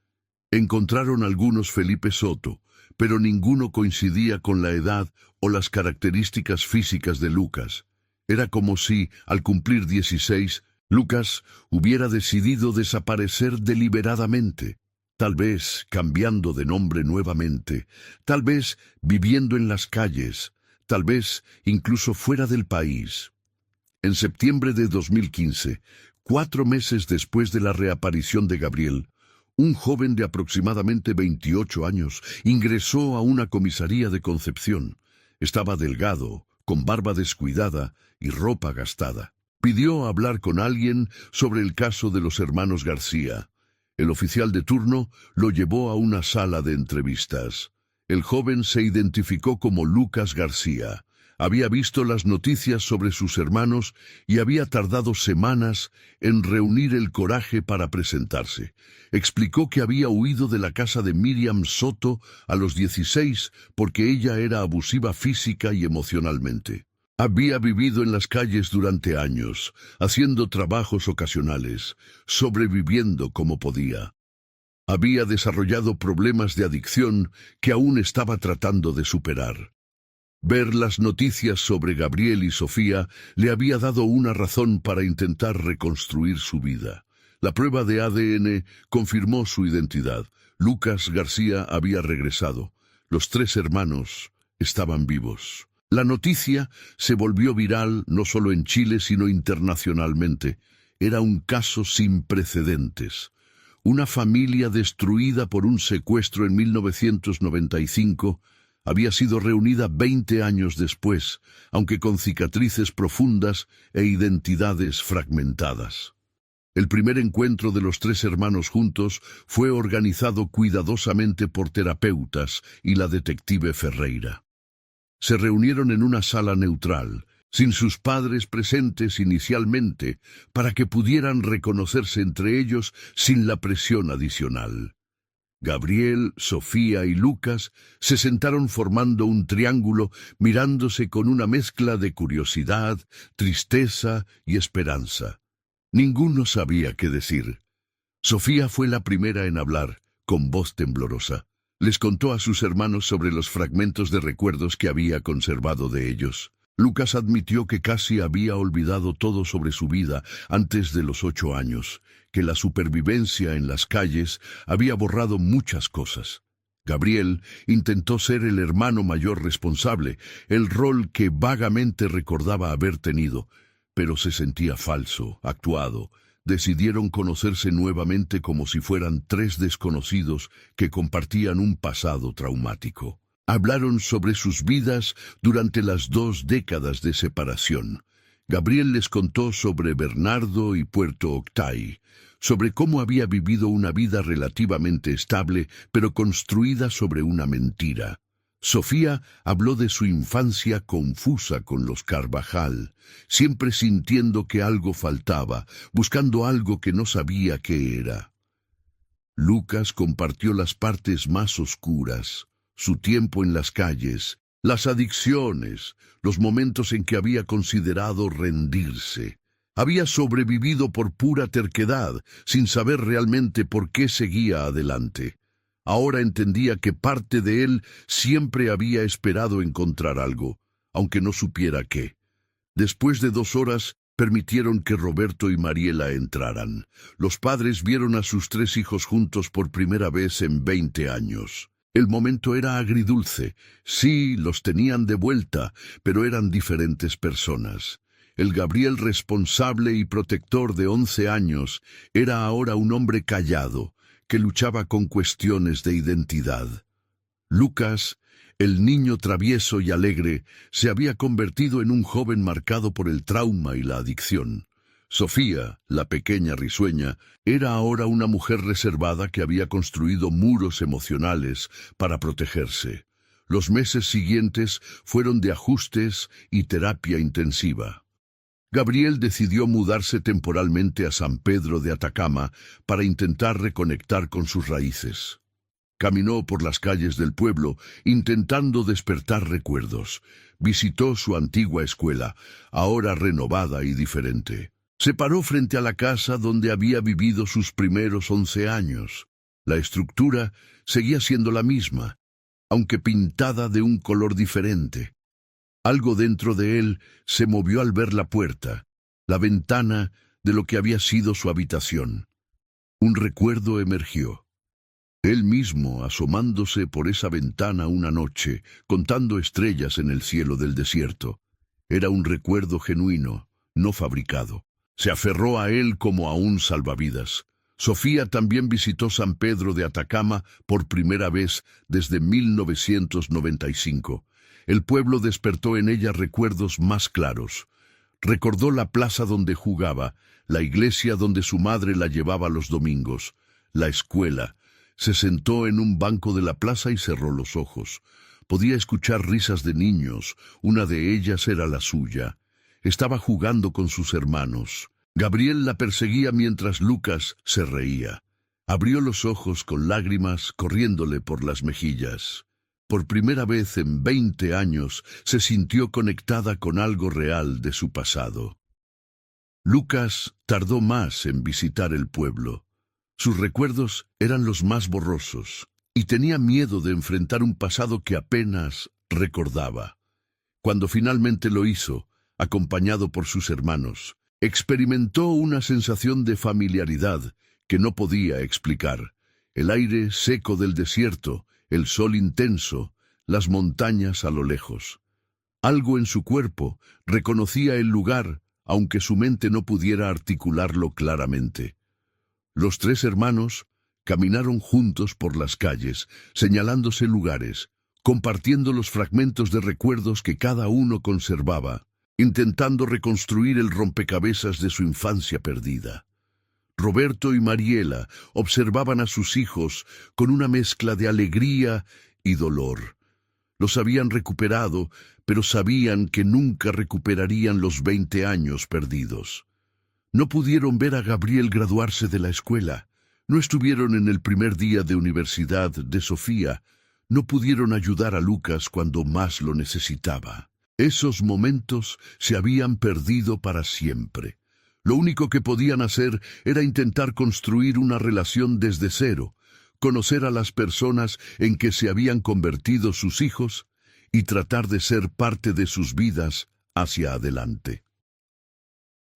Encontraron algunos Felipe Soto, pero ninguno coincidía con la edad o las características físicas de Lucas. Era como si, al cumplir 16, Lucas hubiera decidido desaparecer deliberadamente, tal vez cambiando de nombre nuevamente, tal vez viviendo en las calles, tal vez incluso fuera del país. En septiembre de 2015, 4 meses después de la reaparición de Gabriel, un joven de aproximadamente 28 años ingresó a una comisaría de Concepción. Estaba delgado, con barba descuidada y ropa gastada. Pidió hablar con alguien sobre el caso de los hermanos García. El oficial de turno lo llevó a una sala de entrevistas. El joven se identificó como Lucas García. Había visto las noticias sobre sus hermanos y había tardado semanas en reunir el coraje para presentarse. Explicó que había huido de la casa de Miriam Soto a los 16 porque ella era abusiva física y emocionalmente. Había vivido en las calles durante años, haciendo trabajos ocasionales, sobreviviendo como podía. Había desarrollado problemas de adicción que aún estaba tratando de superar. Ver las noticias sobre Gabriel y Sofía le había dado una razón para intentar reconstruir su vida. La prueba de ADN confirmó su identidad. Lucas García había regresado. Los 3 hermanos estaban vivos. La noticia se volvió viral no solo en Chile, sino internacionalmente. Era un caso sin precedentes. Una familia destruida por un secuestro en 1995 había sido reunida 20 años después, aunque con cicatrices profundas e identidades fragmentadas. El primer encuentro de los 3 hermanos juntos fue organizado cuidadosamente por terapeutas y la detective Ferreira. Se reunieron en una sala neutral, sin sus padres presentes inicialmente, para que pudieran reconocerse entre ellos sin la presión adicional. Gabriel, Sofía y Lucas se sentaron formando un triángulo, mirándose con una mezcla de curiosidad, tristeza y esperanza. Ninguno sabía qué decir. Sofía fue la primera en hablar, con voz temblorosa. Les contó a sus hermanos sobre los fragmentos de recuerdos que había conservado de ellos. Lucas admitió que casi había olvidado todo sobre su vida antes de los 8 años, que la supervivencia en las calles había borrado muchas cosas. Gabriel intentó ser el hermano mayor responsable, el rol que vagamente recordaba haber tenido, pero se sentía falso, actuado. Decidieron conocerse nuevamente como si fueran 3 desconocidos que compartían un pasado traumático. Hablaron sobre sus vidas durante las 2 décadas de separación. Gabriel les contó sobre Bernardo y Puerto Octay, sobre cómo había vivido una vida relativamente estable, pero construida sobre una mentira. Sofía habló de su infancia confusa con los Carvajal, siempre sintiendo que algo faltaba, buscando algo que no sabía qué era. Lucas compartió las partes más oscuras, su tiempo en las calles, las adicciones, los momentos en que había considerado rendirse. Había sobrevivido por pura terquedad, sin saber realmente por qué seguía adelante. Ahora entendía que parte de él siempre había esperado encontrar algo, aunque no supiera qué. Después de 2 horas, permitieron que Roberto y Mariela entraran. Los padres vieron a sus 3 hijos juntos por primera vez en 20 años. El momento era agridulce. Sí, los tenían de vuelta, pero eran diferentes personas. El Gabriel responsable y protector de 11 años era ahora un hombre callado, que luchaba con cuestiones de identidad. Lucas, el niño travieso y alegre, se había convertido en un joven marcado por el trauma y la adicción. Sofía, la pequeña risueña, era ahora una mujer reservada que había construido muros emocionales para protegerse. Los meses siguientes fueron de ajustes y terapia intensiva. Gabriel decidió mudarse temporalmente a San Pedro de Atacama para intentar reconectar con sus raíces. Caminó por las calles del pueblo, intentando despertar recuerdos. Visitó su antigua escuela, ahora renovada y diferente. Se paró frente a la casa donde había vivido sus primeros 11 años. La estructura seguía siendo la misma, aunque pintada de un color diferente. Algo dentro de él se movió al ver la puerta, la ventana de lo que había sido su habitación. Un recuerdo emergió. Él mismo asomándose por esa ventana una noche, contando estrellas en el cielo del desierto. Era un recuerdo genuino, no fabricado. Se aferró a él como a un salvavidas. Sofía también visitó San Pedro de Atacama por primera vez desde 1995. El pueblo despertó en ella recuerdos más claros. Recordó la plaza donde jugaba, la iglesia donde su madre la llevaba los domingos, la escuela. Se sentó en un banco de la plaza y cerró los ojos. Podía escuchar risas de niños, una de ellas era la suya. Estaba jugando con sus hermanos. Gabriel la perseguía mientras Lucas se reía. Abrió los ojos con lágrimas corriéndole por las mejillas. Por primera vez en 20 años se sintió conectada con algo real de su pasado. Lucas tardó más en visitar el pueblo. Sus recuerdos eran los más borrosos, y tenía miedo de enfrentar un pasado que apenas recordaba. Cuando finalmente lo hizo, acompañado por sus hermanos, experimentó una sensación de familiaridad que no podía explicar. El aire seco del desierto, el sol intenso, las montañas a lo lejos. Algo en su cuerpo reconocía el lugar, aunque su mente no pudiera articularlo claramente. Los tres hermanos caminaron juntos por las calles, señalándose lugares, compartiendo los fragmentos de recuerdos que cada uno conservaba, intentando reconstruir el rompecabezas de su infancia perdida. Roberto y Mariela observaban a sus hijos con una mezcla de alegría y dolor. Los habían recuperado, pero sabían que nunca recuperarían los 20 años perdidos. No pudieron ver a Gabriel graduarse de la escuela. No estuvieron en el primer día de universidad de Sofía. No pudieron ayudar a Lucas cuando más lo necesitaba. Esos momentos se habían perdido para siempre. Lo único que podían hacer era intentar construir una relación desde cero, conocer a las personas en que se habían convertido sus hijos y tratar de ser parte de sus vidas hacia adelante.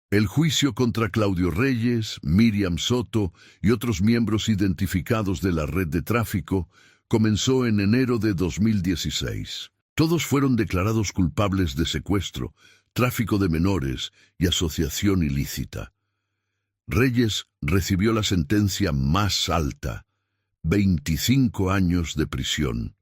El juicio contra Claudio Reyes, Miriam Soto y otros miembros identificados de la red de tráfico comenzó en enero de 2016. Todos fueron declarados culpables de secuestro, tráfico de menores y asociación ilícita. Reyes recibió la sentencia más alta, 25 años de prisión.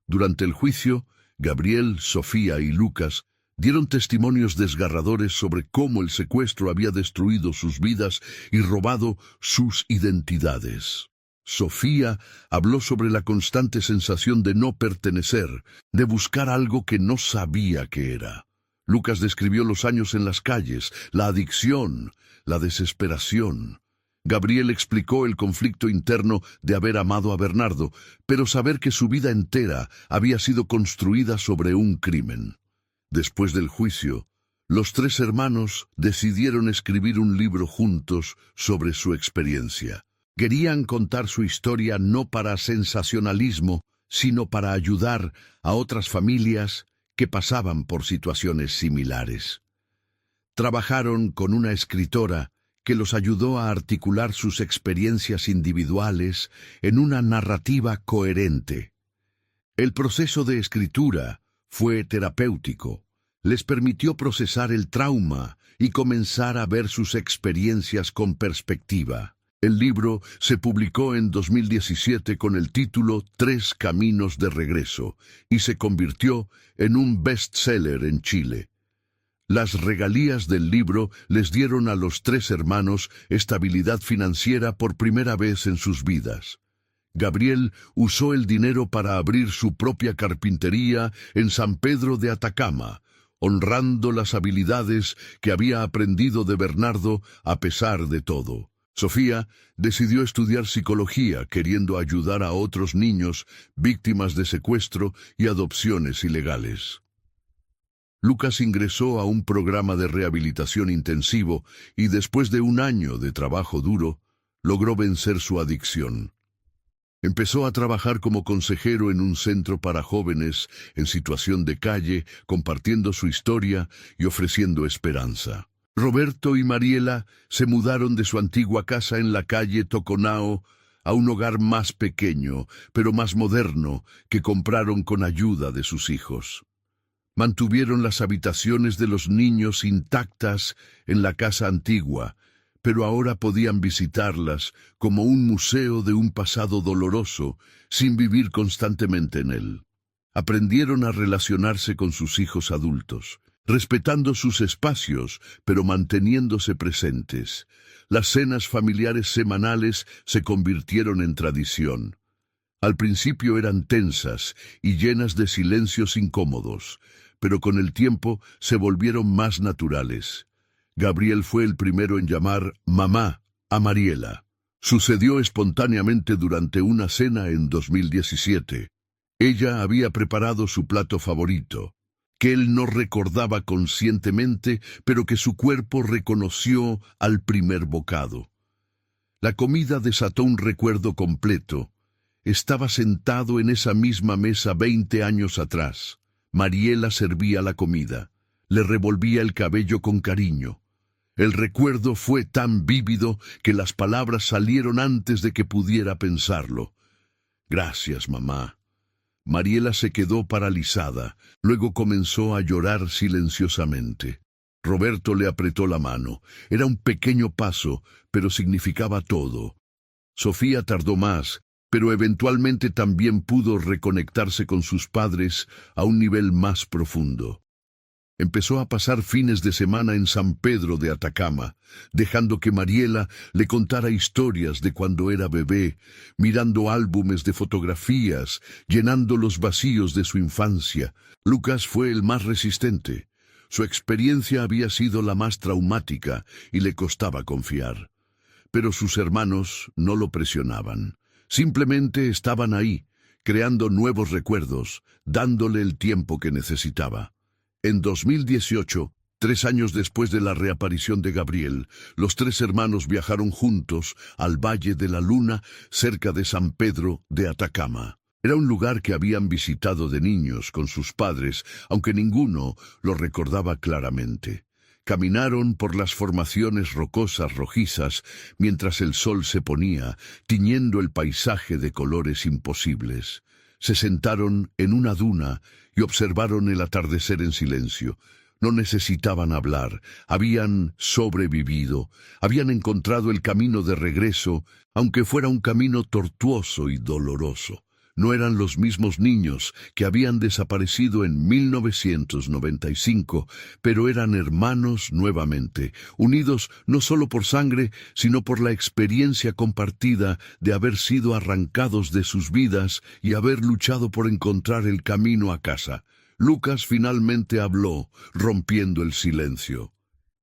Durante el juicio, Gabriel, Sofía y Lucas dieron testimonios desgarradores sobre cómo el secuestro había destruido sus vidas y robado sus identidades. Sofía habló sobre la constante sensación de no pertenecer, de buscar algo que no sabía qué era. Lucas describió los años en las calles, la adicción, la desesperación. Gabriel explicó el conflicto interno de haber amado a Bernardo, pero saber que su vida entera había sido construida sobre un crimen. Después del juicio, los tres hermanos decidieron escribir un libro juntos sobre su experiencia. Querían contar su historia no para sensacionalismo, sino para ayudar a otras familias que pasaban por situaciones similares. Trabajaron con una escritora que los ayudó a articular sus experiencias individuales en una narrativa coherente. El proceso de escritura fue terapéutico. Les permitió procesar el trauma y comenzar a ver sus experiencias con perspectiva. El libro se publicó en 2017 con el título Tres Caminos de Regreso y se convirtió en un bestseller en Chile. Las regalías del libro les dieron a los tres hermanos estabilidad financiera por primera vez en sus vidas. Gabriel usó el dinero para abrir su propia carpintería en San Pedro de Atacama, honrando las habilidades que había aprendido de Bernardo a pesar de todo. Sofía decidió estudiar psicología, queriendo ayudar a otros niños víctimas de secuestro y adopciones ilegales. Lucas ingresó a un programa de rehabilitación intensivo y después de un año de trabajo duro, logró vencer su adicción. Empezó a trabajar como consejero en un centro para jóvenes en situación de calle, compartiendo su historia y ofreciendo esperanza. Roberto y Mariela se mudaron de su antigua casa en la calle Toconao a un hogar más pequeño, pero más moderno, que compraron con ayuda de sus hijos. Mantuvieron las habitaciones de los niños intactas en la casa antigua, pero ahora podían visitarlas como un museo de un pasado doloroso, sin vivir constantemente en él. Aprendieron a relacionarse con sus hijos adultos, respetando sus espacios, pero manteniéndose presentes. Las cenas familiares semanales se convirtieron en tradición. Al principio eran tensas y llenas de silencios incómodos, pero con el tiempo se volvieron más naturales. Gabriel fue el primero en llamar mamá a Mariela. Sucedió espontáneamente durante una cena en 2017. Ella había preparado su plato favorito, que él no recordaba conscientemente, pero que su cuerpo reconoció al primer bocado. La comida desató un recuerdo completo. Estaba sentado en esa misma mesa 20 años atrás. Mariela servía la comida, le revolvía el cabello con cariño. El recuerdo fue tan vívido que las palabras salieron antes de que pudiera pensarlo. Gracias, mamá. Mariela se quedó paralizada, luego comenzó a llorar silenciosamente. Roberto le apretó la mano. Era un pequeño paso, pero significaba todo. Sofía tardó más, pero eventualmente también pudo reconectarse con sus padres a un nivel más profundo. Empezó a pasar fines de semana en San Pedro de Atacama, dejando que Mariela le contara historias de cuando era bebé, mirando álbumes de fotografías, llenando los vacíos de su infancia. Lucas fue el más resistente. Su experiencia había sido la más traumática y le costaba confiar. Pero sus hermanos no lo presionaban. Simplemente estaban ahí, creando nuevos recuerdos, dándole el tiempo que necesitaba. En 2018, 3 años después de la reaparición de Gabriel, los 3 hermanos viajaron juntos al Valle de la Luna, cerca de San Pedro de Atacama. Era un lugar que habían visitado de niños con sus padres, aunque ninguno lo recordaba claramente. Caminaron por las formaciones rocosas rojizas mientras el sol se ponía, tiñendo el paisaje de colores imposibles. Se sentaron en una duna y observaron el atardecer en silencio. No necesitaban hablar, habían sobrevivido, habían encontrado el camino de regreso, aunque fuera un camino tortuoso y doloroso. No eran los mismos niños que habían desaparecido en 1995, pero eran hermanos nuevamente, unidos no solo por sangre, sino por la experiencia compartida de haber sido arrancados de sus vidas y haber luchado por encontrar el camino a casa. Lucas finalmente habló, rompiendo el silencio.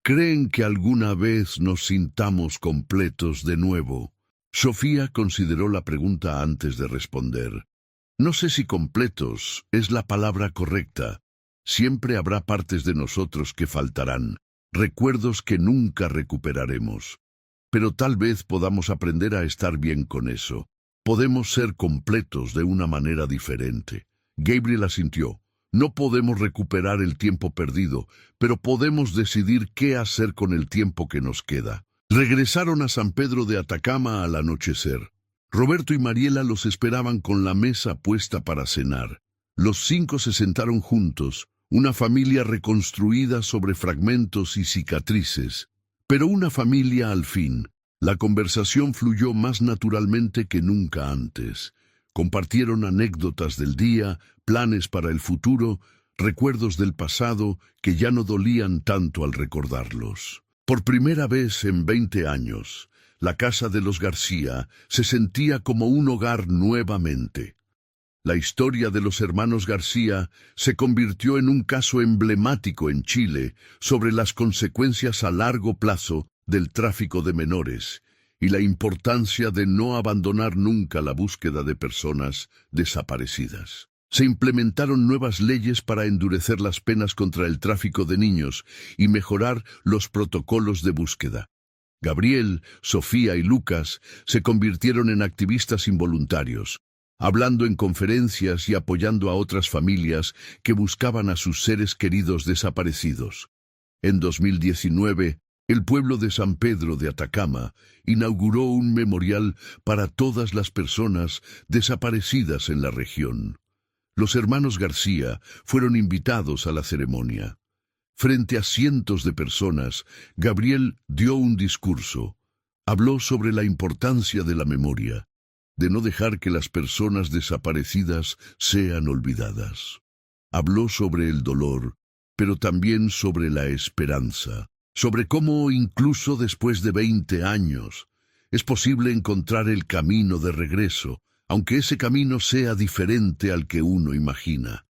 ¿Creen que alguna vez nos sintamos completos de nuevo? Sofía consideró la pregunta antes de responder. No sé si completos es la palabra correcta. Siempre habrá partes de nosotros que faltarán, recuerdos que nunca recuperaremos. Pero tal vez podamos aprender a estar bien con eso. Podemos ser completos de una manera diferente. Gabriel asintió. No podemos recuperar el tiempo perdido, pero podemos decidir qué hacer con el tiempo que nos queda. Regresaron a San Pedro de Atacama al anochecer. Roberto y Mariela los esperaban con la mesa puesta para cenar. Los 5 se sentaron juntos, una familia reconstruida sobre fragmentos y cicatrices, pero una familia al fin. La conversación fluyó más naturalmente que nunca antes. Compartieron anécdotas del día, planes para el futuro, recuerdos del pasado que ya no dolían tanto al recordarlos. Por primera vez en 20 años, la casa de los García se sentía como un hogar nuevamente. La historia de los hermanos García se convirtió en un caso emblemático en Chile sobre las consecuencias a largo plazo del tráfico de menores y la importancia de no abandonar nunca la búsqueda de personas desaparecidas. Se implementaron nuevas leyes para endurecer las penas contra el tráfico de niños y mejorar los protocolos de búsqueda. Gabriel, Sofía y Lucas se convirtieron en activistas involuntarios, hablando en conferencias y apoyando a otras familias que buscaban a sus seres queridos desaparecidos. En 2019, el pueblo de San Pedro de Atacama inauguró un memorial para todas las personas desaparecidas en la región. Los hermanos García fueron invitados a la ceremonia. Frente a cientos de personas, Gabriel dio un discurso. Habló sobre la importancia de la memoria, de no dejar que las personas desaparecidas sean olvidadas. Habló sobre el dolor, pero también sobre la esperanza, sobre cómo incluso después de 20 años es posible encontrar el camino de regreso, aunque ese camino sea diferente al que uno imagina.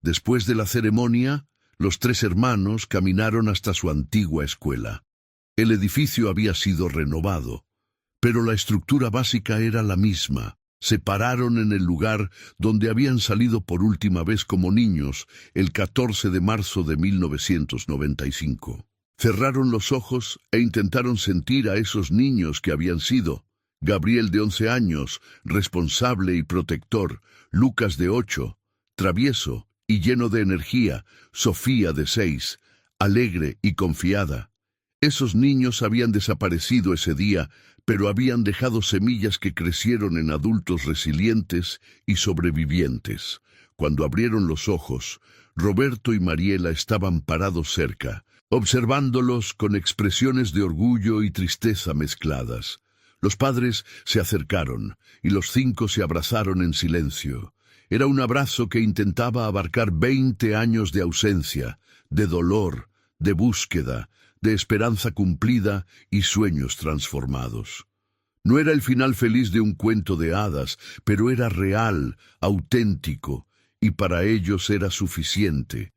Después de la ceremonia, los tres hermanos caminaron hasta su antigua escuela. El edificio había sido renovado, pero la estructura básica era la misma. Se pararon en el lugar donde habían salido por última vez como niños, el 14 de marzo de 1995. Cerraron los ojos e intentaron sentir a esos niños que habían sido. Gabriel, de 11 años, responsable y protector; Lucas, de 8, travieso y lleno de energía; Sofía, de 6, alegre y confiada. Esos niños habían desaparecido ese día, pero habían dejado semillas que crecieron en adultos resilientes y sobrevivientes. Cuando abrieron los ojos, Roberto y Mariela estaban parados cerca, observándolos con expresiones de orgullo y tristeza mezcladas. Los padres se acercaron y los 5 se abrazaron en silencio. Era un abrazo que intentaba abarcar 20 años de ausencia, de dolor, de búsqueda, de esperanza cumplida y sueños transformados. No era el final feliz de un cuento de hadas, pero era real, auténtico, y para ellos era suficiente.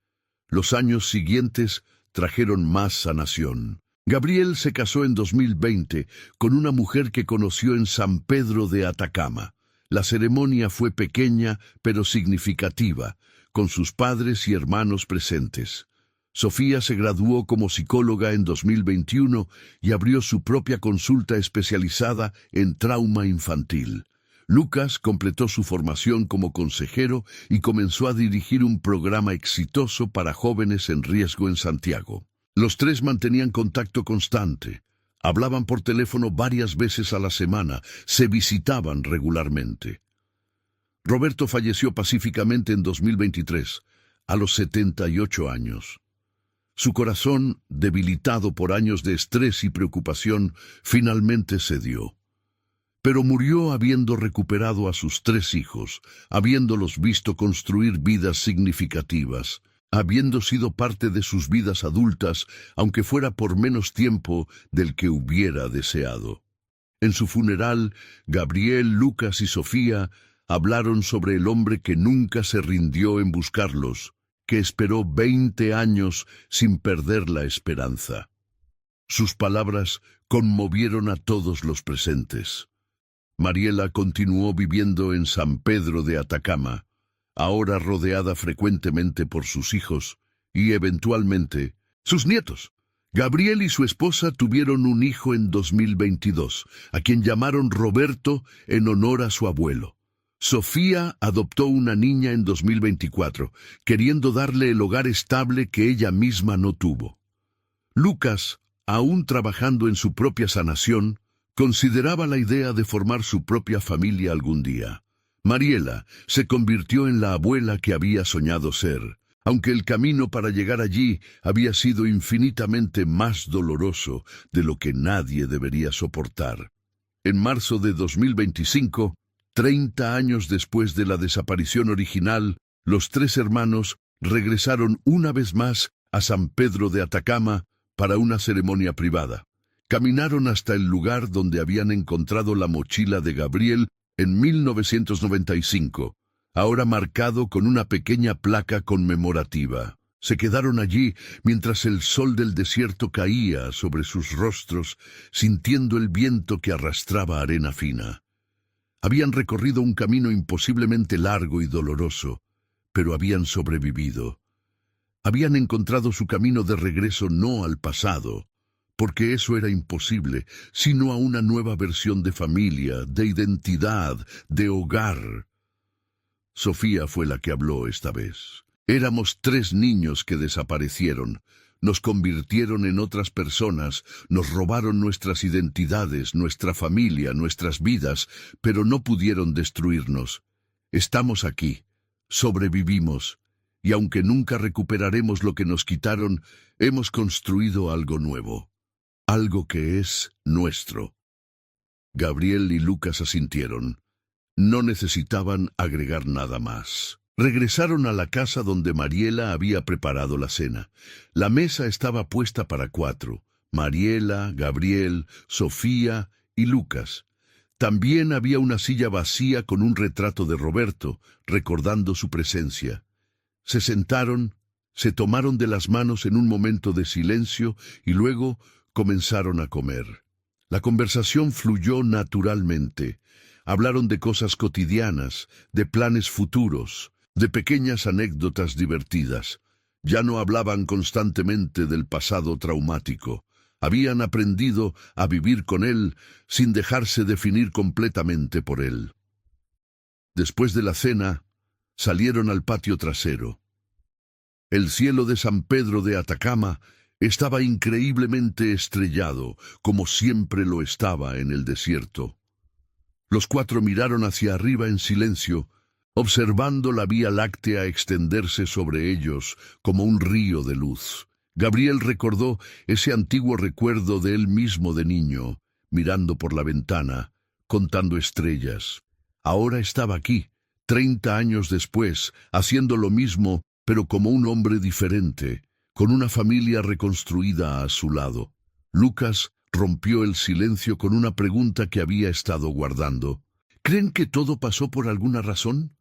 Los años siguientes trajeron más sanación. Gabriel se casó en 2020 con una mujer que conoció en San Pedro de Atacama. La ceremonia fue pequeña pero significativa, con sus padres y hermanos presentes. Sofía se graduó como psicóloga en 2021 y abrió su propia consulta especializada en trauma infantil. Lucas completó su formación como consejero y comenzó a dirigir un programa exitoso para jóvenes en riesgo en Santiago. Los tres mantenían contacto constante, hablaban por teléfono varias veces a la semana, se visitaban regularmente. Roberto falleció pacíficamente en 2023, a los 78 años. Su corazón, debilitado por años de estrés y preocupación, finalmente cedió. Pero murió habiendo recuperado a sus 3 hijos, habiéndolos visto construir vidas significativas, habiendo sido parte de sus vidas adultas, aunque fuera por menos tiempo del que hubiera deseado. En su funeral, Gabriel, Lucas y Sofía hablaron sobre el hombre que nunca se rindió en buscarlos, que esperó 20 años sin perder la esperanza. Sus palabras conmovieron a todos los presentes. Mariela continuó viviendo en San Pedro de Atacama, ahora rodeada frecuentemente por sus hijos y, eventualmente, sus nietos. Gabriel y su esposa tuvieron un hijo en 2022, a quien llamaron Roberto en honor a su abuelo. Sofía adoptó una niña en 2024, queriendo darle el hogar estable que ella misma no tuvo. Lucas, aún trabajando en su propia sanación, consideraba la idea de formar su propia familia algún día. Mariela se convirtió en la abuela que había soñado ser, aunque el camino para llegar allí había sido infinitamente más doloroso de lo que nadie debería soportar. En marzo de 2025, 30 años después de la desaparición original, los 3 hermanos regresaron una vez más a San Pedro de Atacama para una ceremonia privada. Caminaron hasta el lugar donde habían encontrado la mochila de Gabriel en 1995, ahora marcado con una pequeña placa conmemorativa. Se quedaron allí mientras el sol del desierto caía sobre sus rostros, sintiendo el viento que arrastraba arena fina. Habían recorrido un camino imposiblemente largo y doloroso, pero habían sobrevivido. Habían encontrado su camino de regreso no al pasado, porque eso era imposible, sino a una nueva versión de familia, de identidad, de hogar. Sofía fue la que habló esta vez. Éramos 3 niños que desaparecieron. Nos convirtieron en otras personas, nos robaron nuestras identidades, nuestra familia, nuestras vidas, pero no pudieron destruirnos. Estamos aquí, sobrevivimos, y aunque nunca recuperaremos lo que nos quitaron, hemos construido algo nuevo, algo que es nuestro. Gabriel y Lucas asintieron. No necesitaban agregar nada más. Regresaron a la casa donde Mariela había preparado la cena. La mesa estaba puesta para 4. Mariela, Gabriel, Sofía y Lucas. También había una silla vacía con un retrato de Roberto, recordando su presencia. Se sentaron, se tomaron de las manos en un momento de silencio y luego comenzaron a comer. La conversación fluyó naturalmente. Hablaron de cosas cotidianas, de planes futuros, de pequeñas anécdotas divertidas. Ya no hablaban constantemente del pasado traumático. Habían aprendido a vivir con él sin dejarse definir completamente por él. Después de la cena, salieron al patio trasero. El cielo de San Pedro de Atacama estaba increíblemente estrellado, como siempre lo estaba en el desierto. Los 4 miraron hacia arriba en silencio, observando la Vía Láctea extenderse sobre ellos como un río de luz. Gabriel recordó ese antiguo recuerdo de él mismo de niño, mirando por la ventana, contando estrellas. Ahora estaba aquí, 30 años después, haciendo lo mismo, pero como un hombre diferente, con una familia reconstruida a su lado. Lucas rompió el silencio con una pregunta que había estado guardando. ¿Creen que todo pasó por alguna razón?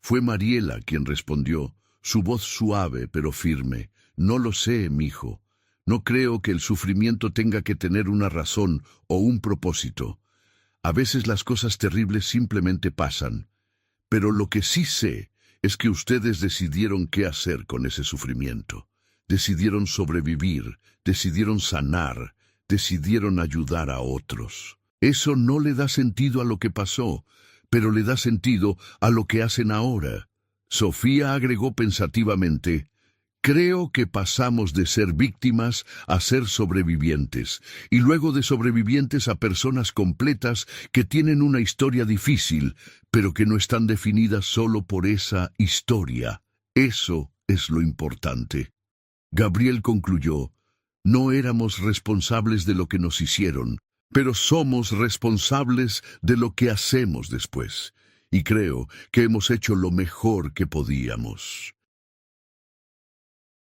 Fue Mariela quien respondió, su voz suave pero firme. No lo sé, mijo. No creo que el sufrimiento tenga que tener una razón o un propósito. A veces las cosas terribles simplemente pasan. Pero lo que sí sé es que ustedes decidieron qué hacer con ese sufrimiento. Decidieron sobrevivir, decidieron sanar, decidieron ayudar a otros. Eso no le da sentido a lo que pasó, pero le da sentido a lo que hacen ahora. Sofía agregó pensativamente, creo que pasamos de ser víctimas a ser sobrevivientes, y luego de sobrevivientes a personas completas que tienen una historia difícil, pero que no están definidas solo por esa historia. Eso es lo importante. Gabriel concluyó, no éramos responsables de lo que nos hicieron, pero somos responsables de lo que hacemos después, y creo que hemos hecho lo mejor que podíamos.